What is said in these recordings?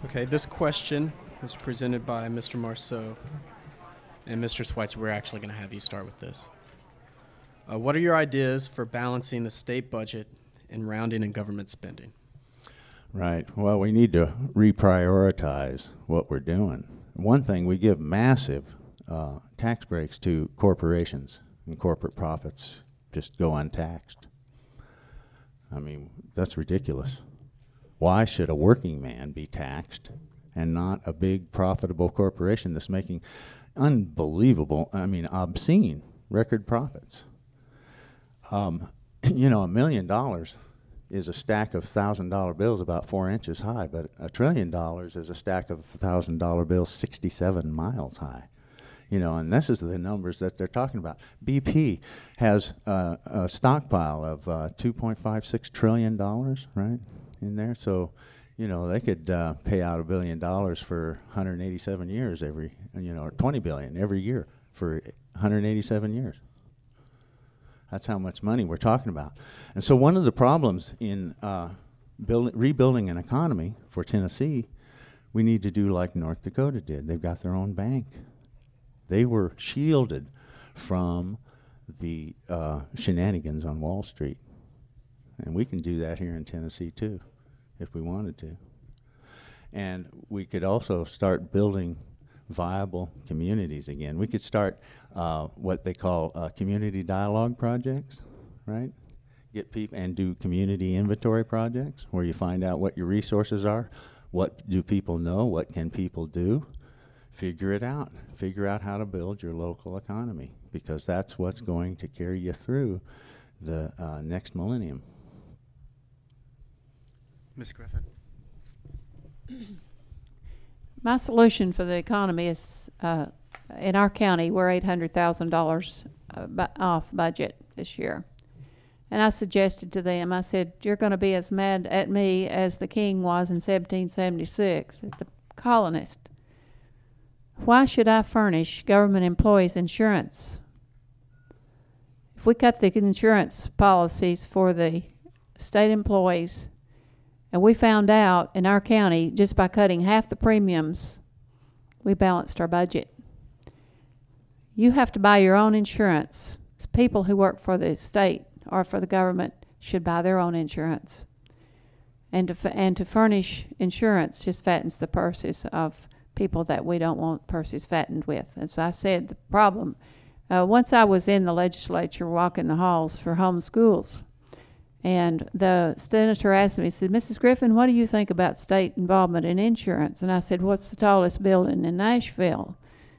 Okay, this question was presented by Mr. Marceaux. And Mr. Switzer, we're actually going to have you start with this. What are your ideas for balancing the state budget and rounding in government spending? Right. Well, we need to reprioritize what we're doing. One thing, we give massive tax breaks to corporations, and corporate profits just go untaxed. I mean, that's ridiculous. Why should a working man be taxed and not a big profitable corporation that's making unbelievable, I mean, obscene record profits? You know, $1 million is a stack of $1,000 bills about 4 inches high, but $1 trillion is a stack of $1,000 bills 67 miles high. You know, and this is the numbers that they're talking about. BP has a stockpile of $2.56 trillion, right, in there. So, you know, they could pay out $1 billion for 187 years every, you know, or $20 billion every year for 187 years. That's how much money we're talking about. And so one of the problems in rebuilding an economy for Tennessee, we need to do like North Dakota did. They've got their own bank. They were shielded from the shenanigans on Wall Street. And we can do that here in Tennessee too, if we wanted to. And we could also start building viable communities again. We could start what they call community dialogue projects, right? Get people and do community inventory projects where you find out what your resources are, what do people know, what can people do, figure it out. Figure out how to build your local economy, because that's what's going to carry you through the next millennium. Ms. Griffin. My solution for the economy is, in our county, we're $800,000 off budget this year. And I suggested to them, I said, you're going to be as mad at me as the king was in 1776, the colonist. Why should I furnish government employees insurance? If we cut the insurance policies for the state employees, and we found out in our county, just by cutting half the premiums, we balanced our budget. You have to buy your own insurance. People who work for the state or for the government should buy their own insurance. And to furnish insurance just fattens the purses of people that we don't want purses fattened with. As I said, the problem, once I was in the legislature walking the halls for home schools, and the senator asked me, he said, Mrs. Griffin, what do you think about state involvement in insurance? And I said, what's the tallest building in Nashville?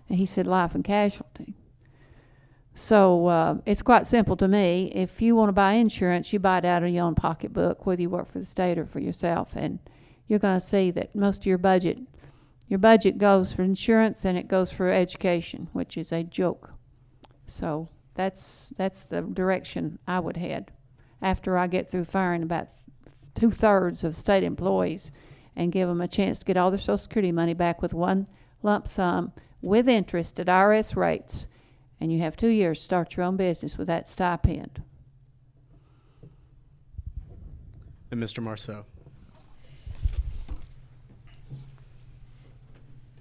And he said, life and casualty. So it's quite simple to me. If you want to buy insurance, you buy it out of your own pocketbook, whether you work for the state or for yourself. And you're going to see that most of your budget goes for insurance and it goes for education, which is a joke. So that's the direction I would head after I get through firing about 2/3 of state employees and give them a chance to get all their Social Security money back with one lump sum with interest at IRS rates. And you have 2 years to start your own business with that stipend. And Mr. Marceaux.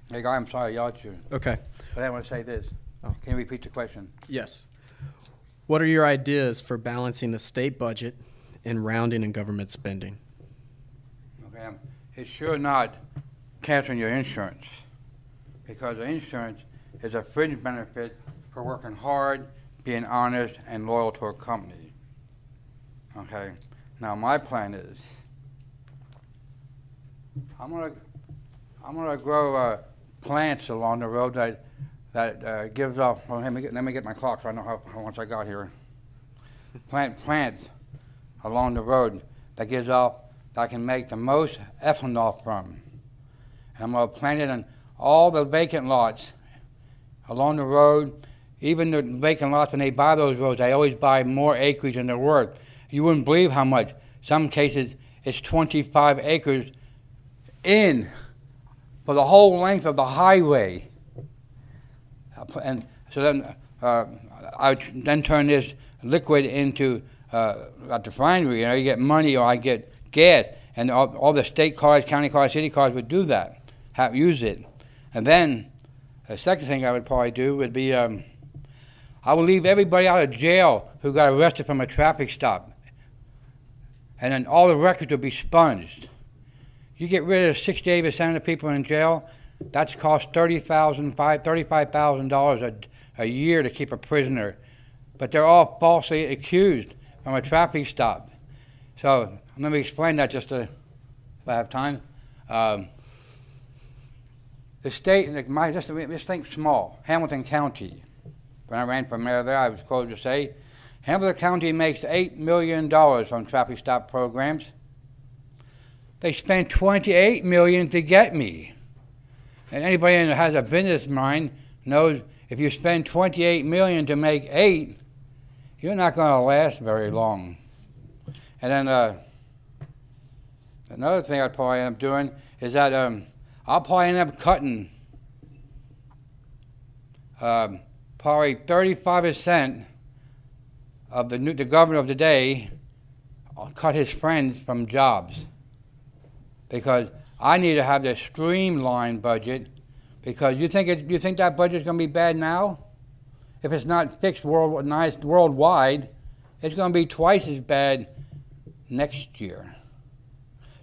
Hey, guy, I'm sorry, y'all should. Okay. But I want to say this. Oh. Can you repeat the question? Yes. What are your ideas for balancing the state budget and rounding in government spending? Okay, it's sure not canceling your insurance, because the insurance is a fringe benefit for working hard, being honest, and loyal to a company. Okay. Now my plan is I'm gonna grow plants along the road that gives off. Well, let me get my clock so I know how much I got here. Plants along the road that gives off that I can make the most ethanol from. And I'm gonna plant it in all the vacant lots along the road. Even the vacant lots, when they buy those roads, they always buy more acreage than they're worth. You wouldn't believe how much. Some cases, it's 25 acres in for the whole length of the highway. And so then I then turn this liquid into at the refinery. You know, you get money or I get gas, and all the state cars, county cars, city cars would do that. use it. And then the second thing I would probably do would be I would leave everybody out of jail who got arrested from a traffic stop. And then all the records would be sponged. You get rid of 68% of the people in jail, that's cost $35,000 a year to keep a prisoner. But they're all falsely accused from a traffic stop. So let me explain that just if I have time. The state, just think small, Hamilton County. When I ran for mayor there, I was quoted to say, Hamilton County makes $8 million on traffic stop programs. They spent $28 million to get me. And anybody that has a business mind knows if you spend $28 million to make 8, you're not going to last very long. And then another thing I'd probably end up doing is that I'll probably end up cutting probably 35% of the governor of the day. I'll cut his friends from jobs because I need to have this streamlined budget. Because you think that budget's going to be bad now? If it's not fixed worldwide, it's going to be twice as bad next year.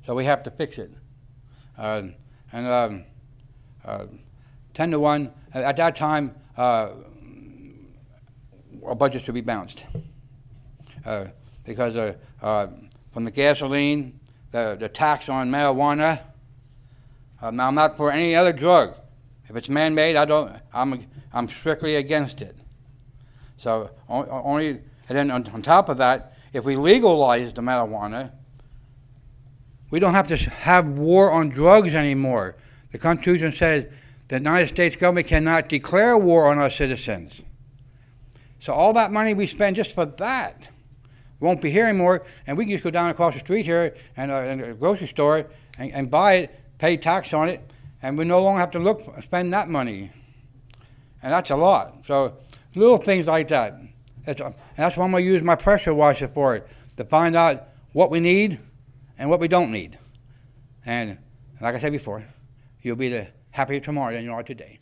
So we have to fix it. 10 to 1, at that time, our budget should be balanced. Because from the gasoline, the tax on marijuana, now I'm not for any other drug. If it's man-made, I'm strictly against it. So and then on top of that, if we legalize the marijuana, we don't have to have war on drugs anymore. The Constitution says the United States government cannot declare war on our citizens. So all that money we spend just for that won't be here anymore, and we can just go down across the street here and a grocery store and buy it, pay tax on it, and we no longer have to spend that money. And that's a lot. So little things like that. And that's why I'm going to use my pressure washer for it, to find out what we need and what we don't need. And like I said before, you'll be happier tomorrow than you are today.